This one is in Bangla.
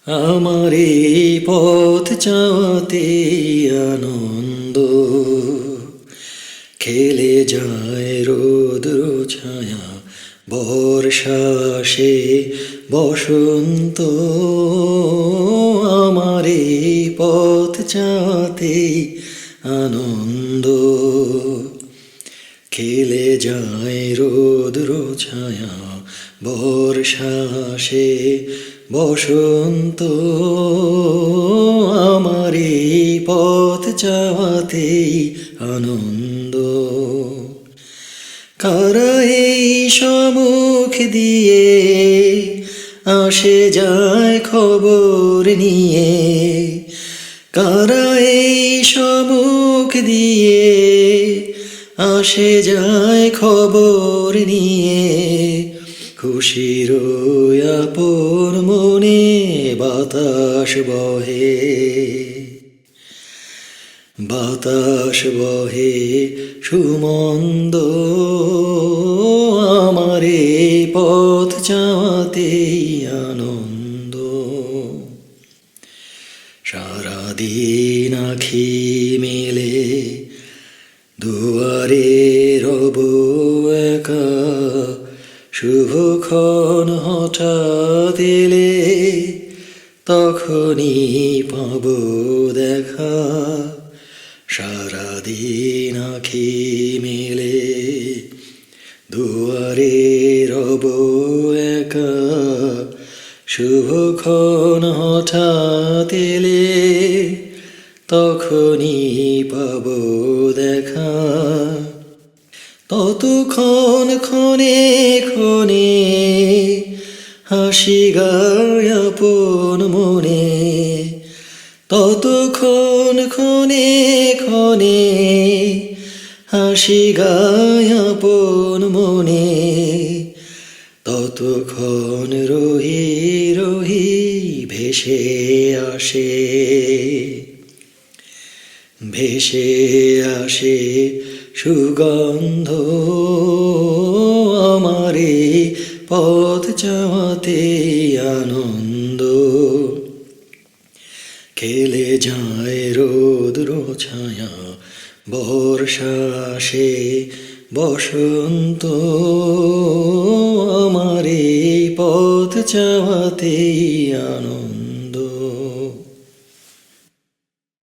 আমার এই পথ চাওয়াতে আনন্দ, খেলে যায় রোদ্র ছায়া বর্ষা সে বসন্ত। আমার এই পথ চাওয়াতে আনন্দ, খেলে যায় রোদ্র ছায়া বর্ষা সে বসন্ত। আমার এই পথ চাওয়াতেই আনন্দ। কারা এই সম্মুখ দিয়ে আসে যায় খবর নিয়ে, কারা এই সম্মুখ দিয়ে আসে যায় খবর নিয়ে। খুশির আপন মনে বাতাস বহে, বাতাস বহে সুমন্দ। আমার এই পথ চাওয়াতেই আনন্দ। সারাদিন আখি মেলে দুয়ারে রব একা, শুভক্ষণ হঠাৎ এলে তখনই পাব দেখা। সারাদিন আখি মেলে দুয়ারে রব একা, শুভক্ষণ হঠাৎ এলে তখনই পাব দেখা। ততক্ষণ ক্ষণে ক্ষণে হাসি গায় আপন মনে, ততক্ষণ ক্ষণে ক্ষণে হাসি গায় আপন মনে। ততক্ষণ রহি রহি ভেসে আসে, ভেসে আসে সুগন্ধ। আমার এই পথ চাওয়াতে আনন্দ, খেলে যায় রোদ্র ছায়া বর্ষা সে বসন্ত। আমার এই পথ চাওয়াতে আনন্দ।